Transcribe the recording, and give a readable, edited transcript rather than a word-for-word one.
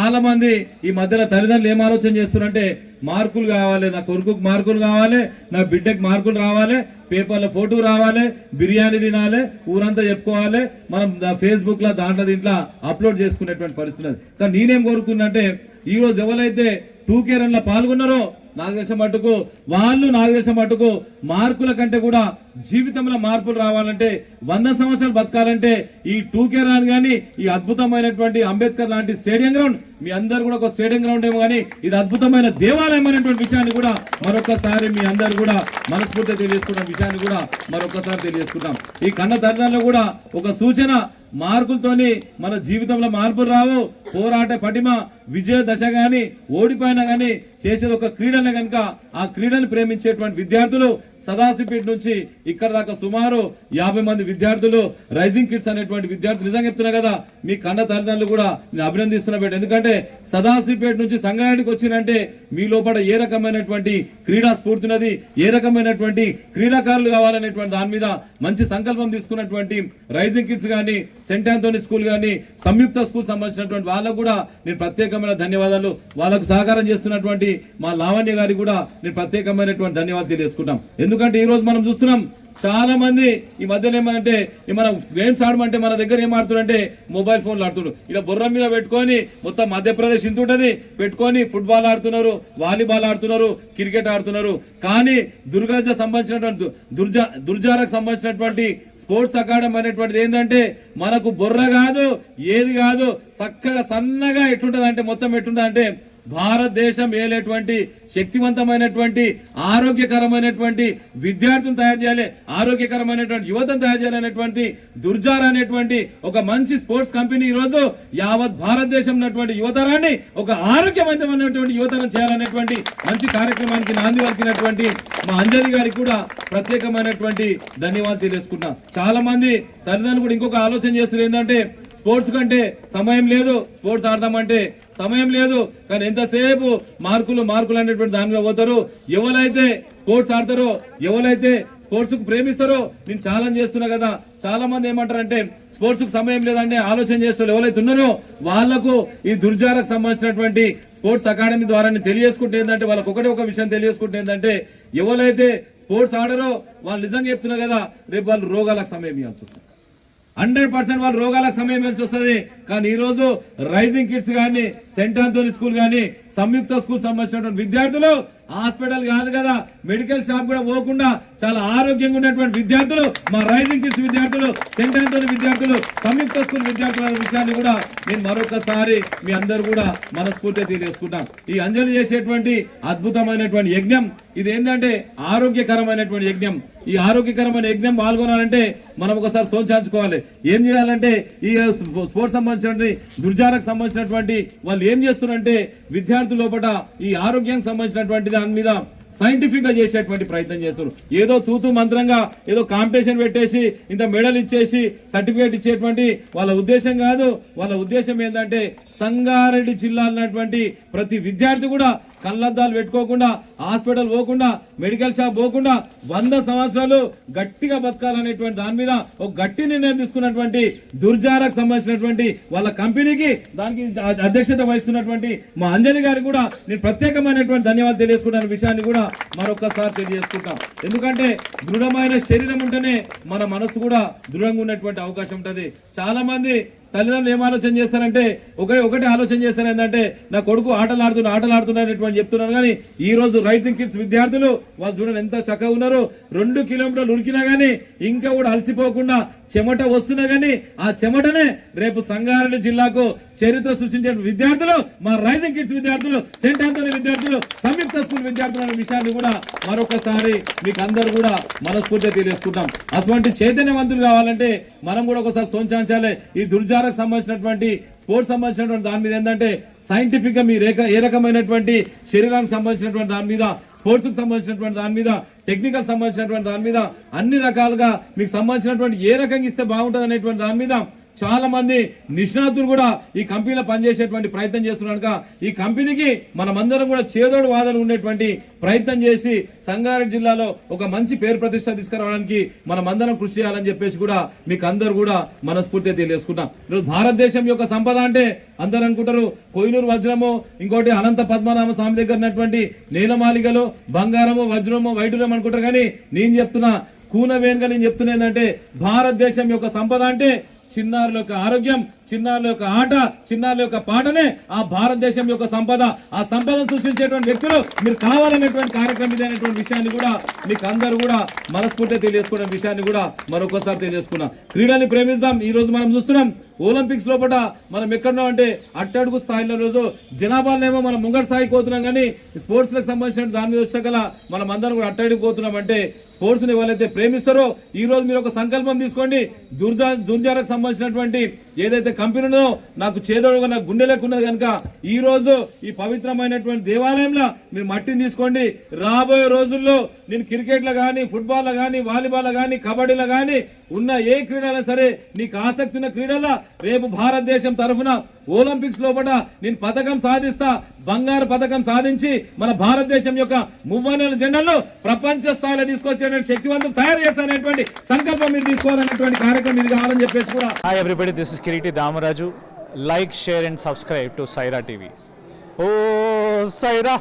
చాలా మంది ఈ మధ్యలో తల్లిదండ్రులు ఏం ఆలోచన చేస్తున్నారంటే మార్కులు కావాలి, నా కొడుకుకు మార్కులు కావాలి, నా బిడ్డకు మార్కులు రావాలి, పేపర్లో ఫోటో రావాలి, బిర్యానీ తినాలి, ఊరంతా చెప్పుకోవాలి, మనం ఫేస్బుక్ లో దీంట్లో అప్లోడ్ చేసుకునేటువంటి పరిస్థితి. కానీ నేనేం కోరుకున్నంటే ఈ రోజు ఎవరైతే 2K రన్ లో పాల్గొన్నారో నాకు తెలిసిన మట్టుకు మార్కుల కంటే కూడా జీవితంలో మార్పులు రావాలంటే 100 సంవత్సరాలు బతకాలంటే ఈ 2K రన్ కానీ ఈ అద్భుతమైనటువంటి అంబేద్కర్ లాంటి స్టేడియం గ్రౌండ్, మీ అందరు కూడా ఒక స్టేడియం గ్రౌండ్ ఏమో కానీ ఇది అద్భుతమైన దేవాలయం అనేటువంటి విషయాన్ని కూడా మరొకసారి మీ అందరు కూడా మనస్ఫూర్తిగా తెలియజేసుకున్న విషయాన్ని కూడా మరొకసారి తెలియజేసుకుంటాం. ఈ కన్న తల్లిదండ్రులు కూడా ఒక సూచన, మార్కులతోని మన జీవితంలో మార్పులు రావు. పోరాట పటిమ విజయ దశ గాని ఓడిపోయినా గాని చేసేది ఒక క్రీడనే కనుక ఆ క్రీడను ప్రేమించేటువంటి విద్యార్థులు సదాశివపేట నుంచి ఇక్కడ దాకా సుమారు 50 మంది విద్యార్థులు రైజింగ్ కిడ్స్ అనేటువంటి విద్యార్థులు నిజంగా చెప్తున్నా కదా, మీ కన్న తల్లిదండ్రులు కూడా నేను అభినందిస్తున్నా. ఎందుకంటే సదాశివపేట నుంచి సంగారెడ్డికి వచ్చినంటే మీ లోపల ఏ రకమైనటువంటి క్రీడా స్ఫూర్తినది, ఏ రకమైనటువంటి క్రీడాకారులు కావాలనేటువంటి దాని మీద మంచి సంకల్పం తీసుకున్నటువంటి రైజింగ్ కిడ్స్ కానీ, సెంట్ ఆంథోనీ స్కూల్ కానీ, సంయుక్త స్కూల్ సంబంధించినటువంటి వాళ్ళకు కూడా నేను ప్రత్యేకమైన ధన్యవాదాలు, వాళ్ళకు సహకారం చేస్తున్నటువంటి మా లావణ్య గారికి కూడా నేను ప్రత్యేకమైనటువంటి ధన్యవాదాలు తెలియజేసుకుంటాం. ఎందుకంటే ఈ రోజు మనం చూస్తున్నాం చాలా మంది ఈ మధ్యలో ఏమంటే మనం గేమ్స్ ఆడమంటే మన దగ్గర ఏం ఆడుతున్నారంటే మొబైల్ ఫోన్లు ఆడుతున్నారు. ఇలా బుర్ర మీద పెట్టుకొని మొత్తం మధ్యప్రదేశ్ ఇంత ఉంటది పెట్టుకొని ఫుట్బాల్ ఆడుతున్నారు, వాలీబాల్ ఆడుతున్నారు, క్రికెట్ ఆడుతున్నారు. కానీ దుర్గాజ సంబంధించినటువంటి దుర్జారకు సంబంధించినటువంటి స్పోర్ట్స్ అకాడమీ అనేటువంటిది ఏంటంటే మనకు బుర్ర కాదు, ఏది కాదు, చక్కగా సన్నగా ఎట్లుంటది అంటే మొత్తం ఎట్లుంటది అంటే భారతదేశం ఏలేటువంటి శక్తివంతమైనటువంటి ఆరోగ్యకరమైనటువంటి విద్యార్థులను తయారు చేయాలి, ఆరోగ్యకరమైనటువంటి యువతను తయారు చేయాలనేటువంటి దుర్జార్ అనేటువంటి ఒక మంచి స్పోర్ట్స్ కంపెనీ ఈ రోజు యావత్ భారతదేశం ఉన్నటువంటి యువతరాన్ని ఒక ఆరోగ్యవంతమైనటువంటి యువతరం చేయాలనేటువంటి మంచి కార్యక్రమానికి నాంది పలికినటువంటి మా అంజలి గారికి కూడా ప్రత్యేకమైనటువంటి ధన్యవాదాలు తెలియజేసుకుంటాం. చాలా మంది తల్లిదండ్రులు కూడా ఇంకొక ఆలోచన చేస్తున్నారు ఏంటంటే స్పోర్ట్స్ కంటే సమయం లేదు, స్పోర్ట్స్ ఆడదామంటే సమయం లేదు, కానీ ఎంతసేపు మార్కులు అనేటువంటి దాని మీద పోతారు. ఎవరైతే స్పోర్ట్స్ ఆడతారో, ఎవరైతే స్పోర్ట్స్ కు ప్రేమిస్తారో, నేను ఛాలెంజ్ చేస్తున్నా కదా, చాలా మంది ఏమంటారంటే స్పోర్ట్స్ కు సమయం లేదంటే ఆలోచన చేస్తారు. ఎవరైతే ఉన్నారో వాళ్లకు ఈ దుర్జారకు సంబంధించినటువంటి స్పోర్ట్స్ అకాడమీ ద్వారా తెలియజేసుకుంటే ఏంటంటే వాళ్ళకి ఒక విషయం తెలియజేసుకుంటే ఏంటంటే ఎవరైతే స్పోర్ట్స్ ఆడరో వాళ్ళు నిజంగా చెప్తున్నా కదా రేపు వాళ్ళు రోగాలకు సమయం ఇవ్వాల్సి వస్తుంది. 100% వాళ్ళు రోగాలకు సమయం ఇవ్వాల్సి వస్తుంది. కానీ ఈ రోజు రైజింగ్ కిడ్స్ కానీ, సెంట్ ఆంథోనీ స్కూల్ కానీ, సంయుక్త స్కూల్ సంబంధించినటువంటి విద్యార్థులు హాస్పిటల్ కాదు కదా మెడికల్ షాప్ కూడా పోకుండా చాలా ఆరోగ్యంగా ఉన్నటువంటి విద్యార్థులు మా రైజింగ్ కిడ్స్ విద్యార్థులు, సెంట్ ఆంథోనీ విద్యార్థులు, సంయుక్త స్కూల్ విద్యార్థులు అనే విషయాన్ని కూడా నేను మరొకసారి మీ అందరూ కూడా మనస్ఫూర్తిగా తెలియజేసుకుంటాం. ఈ అంజలి చేసేటువంటి అద్భుతమైనటువంటి యజ్ఞం ఇది ఏంటంటే ఆరోగ్యకరమైనటువంటి యజ్ఞం. ఈ ఆరోగ్యకరమైన యజ్ఞం పాల్గొనాలంటే మనం ఒకసారి సోంచాంచుకోవాలి. ఏం చేయాలంటే ఈ స్పోర్ట్స్ సంబంధించినటువంటి దుర్జారకు సంబంధించినటువంటి వాళ్ళు ఏం చేస్తున్నారంటే విద్యార్థుల లోపల ఈ ఆరోగ్యానికి సంబంధించినటువంటి దాని మీద సైంటిఫిక్ గా చేసేటువంటి ప్రయత్నం చేస్తున్నారు. ఏదో తూతు మంత్రంగా ఏదో కాంపిటీషన్ పెట్టేసి ఇంత మెడల్ ఇచ్చేసి సర్టిఫికేట్ ఇచ్చేటువంటి వాళ్ళ ఉద్దేశం కాదు. వాళ్ళ ఉద్దేశం ఏంటంటే సంగారెడ్డి జిల్లా ఉన్నటువంటి ప్రతి విద్యార్థి కూడా కళ్ళద్దాలు పెట్టుకోకుండా, హాస్పిటల్ పోకుండా, మెడికల్ షాప్ పోకుండా 100 సంవత్సరాలు గట్టిగా బతకాలనేటువంటి దాని మీద ఒక గట్టి నిర్ణయం తీసుకున్నటువంటి దుర్జారకు సంబంధించినటువంటి వాళ్ళ కంపెనీకి దానికి అధ్యక్షత వహిస్తున్నటువంటి మా అంజలి గారికి కూడా నేను ప్రత్యేకమైనటువంటి ధన్యవాదాలు తెలియజేసుకుంటున్న విషయాన్ని కూడా మరొకసారి తెలియజేసుకుంటాం. ఎందుకంటే దృఢమైన శరీరం ఉంటేనే మన మనసు కూడా దృఢంగా ఉన్నటువంటి అవకాశం ఉంటుంది. చాలా మంది తల్లిదండ్రులు ఏం ఆలోచన చేస్తారంటే ఒకటే ఆలోచన చేస్తారు ఏంటంటే నా కొడుకు ఆటలు ఆడుతున్నారు చెప్తున్నారు. కానీ ఈ రోజు రైజింగ్ కిడ్స్ విద్యార్థులు వాళ్ళు చూడండి ఎంత చక్కగా ఉన్నారు. 2 కిలోమీటర్లు ఉరికినా గానీ ఇంకా కూడా అలసిపోకుండా చెమట వస్తున్నా గానీ ఆ చెమటనే రేపు సంగారెడ్డి జిల్లాకు చరిత్ర సృష్టించే విద్యార్థులు మా రైజింగ్ కిడ్స్ విద్యార్థులు, సెంట్ ఆంథోనీ విద్యార్థులు, సంయుక్త స్కూల్ విద్యార్థులు అనే విషయాన్ని కూడా మరొకసారి మీకు అందరూ కూడా మనస్ఫూర్తిగా తెలియజేసుకుంటాం. అటువంటి చైతన్యవంతులు కావాలంటే మనం కూడా ఒకసారి సోంచాంచాలి. ఈ దుర్జారకు సంబంధించినటువంటి స్పోర్ట్స్ సంబంధించినటువంటి దాని మీద ఏంటంటే సైంటిఫిక్ గా మీరు ఏ రకమైనటువంటి శరీరానికి సంబంధించినటువంటి దాని మీద, స్పోర్ట్స్ కు సంబంధించినటువంటి దాని మీద, టెక్నికల్ సంబంధించినటువంటి దాని మీద అన్ని రకాలుగా మీకు సంబంధించినటువంటి ఏ రకంగా ఇస్తే బాగుంటుంది అనేటువంటి దాని మీద చాలా మంది నిష్ణాతులు కూడా ఈ కంపెనీలో పనిచేసేటువంటి ప్రయత్నం చేస్తున్నారు కనుక ఈ కంపెనీకి మనమందరం కూడా చేదోడు వాదనలు ఉండేటువంటి ప్రయత్నం చేసి సంగారెడ్డి జిల్లాలో ఒక మంచి పేరు ప్రతిష్ట తీసుకురావడానికి మనమందరం కృషి చేయాలని చెప్పేసి కూడా మీకు అందరూ కూడా మనస్ఫూర్తిగా తెలియజేసుకుంటాం. ఈరోజు భారతదేశం యొక్క సంపద అంటే అందరూ అనుకుంటారు కోహినూరు వజ్రము, ఇంకోటి అనంత పద్మనాభ స్వామి దగ్గర ఉన్నటువంటి నేలమాలిగలు బంగారము వజ్రము వైడూర్యం అనుకుంటారు. కానీ నేను చెప్తున్నా కూనవేనుగా నేను చెప్తున్నా ఏంటంటే భారతదేశం యొక్క సంపద అంటే చిన్నారుల యొక్క ఆరోగ్యం, చిన్నారుల యొక్క ఆట, చిన్నారుల యొక్క పాటనే ఆ భారతదేశం యొక్క సంపద. ఆ సంపదను సృష్టించేటువంటి వ్యక్తులు మీరు కావాలనేటువంటి కార్యక్రమం ఇదైనటువంటి విషయాన్ని కూడా మీకు అందరూ కూడా మనస్ఫూర్తిగా తెలియజేసుకునే విషయాన్ని కూడా మరొకసారి తెలియజేసుకున్నాం. క్రీడల్ని ప్రేమిద్దాం. ఈ రోజు మనం చూస్తున్నాం ఒలింపిక్స్ లోపల మనం ఎక్కడున్నాం అంటే అట్టడుగు స్థాయిలో రోజు జనాభాలనేమో మనం ముంగటి స్థాయికి పోతున్నాం. కానీ స్పోర్ట్స్ లకు సంబంధించిన దాని మీద వచ్చాక మనం అందరం కూడా అట్టడుగు పోతున్నాం. అంటే స్పోర్ట్స్ ని ఎవరైతే ప్రేమిస్తారో ఈ రోజు మీరు ఒక సంకల్పం తీసుకోండి. దుర్జారకు సంబంధించినటువంటి ఏదైతే కంపెనీ ఉందో నాకు చేదోడుగా నాకు గుండె లేకున్నది కనుక ఈ రోజు ఈ పవిత్రమైనటువంటి దేవాలయంలో మీరు మట్టిని తీసుకోండి. రాబోయే రోజుల్లో నేను క్రికెట్ లో గానీ, ఫుట్బాల్ లో గానీ, వాలీబాల్ లో గానీ, కబడ్డీలో గానీ ఉన్న ఏ క్రీడైనా సరే నీకు ఆసక్తి ఉన్న క్రీడల్లో రేపు భారతదేశం తరఫున ఒలింపిక్స్ లోపల నేను పథకం సాధిస్తా, బంగారు పథకం సాధించి మన భారతదేశం యొక్క మువ్వన్నెల జెండాలను ప్రపంచ స్థాయిలో తీసుకొచ్చేటువంటి శక్తివంతం తయారు చేస్తానటువంటి సంకల్పం మీరు తీసుకోవాలనేటువంటి కార్యక్రమం ఇది కావాలని చెప్పేసి కూడా. Hi everybody, this is Kiriti Damaraju. Like, share and subscribe to Saira TV. Oh, Saira!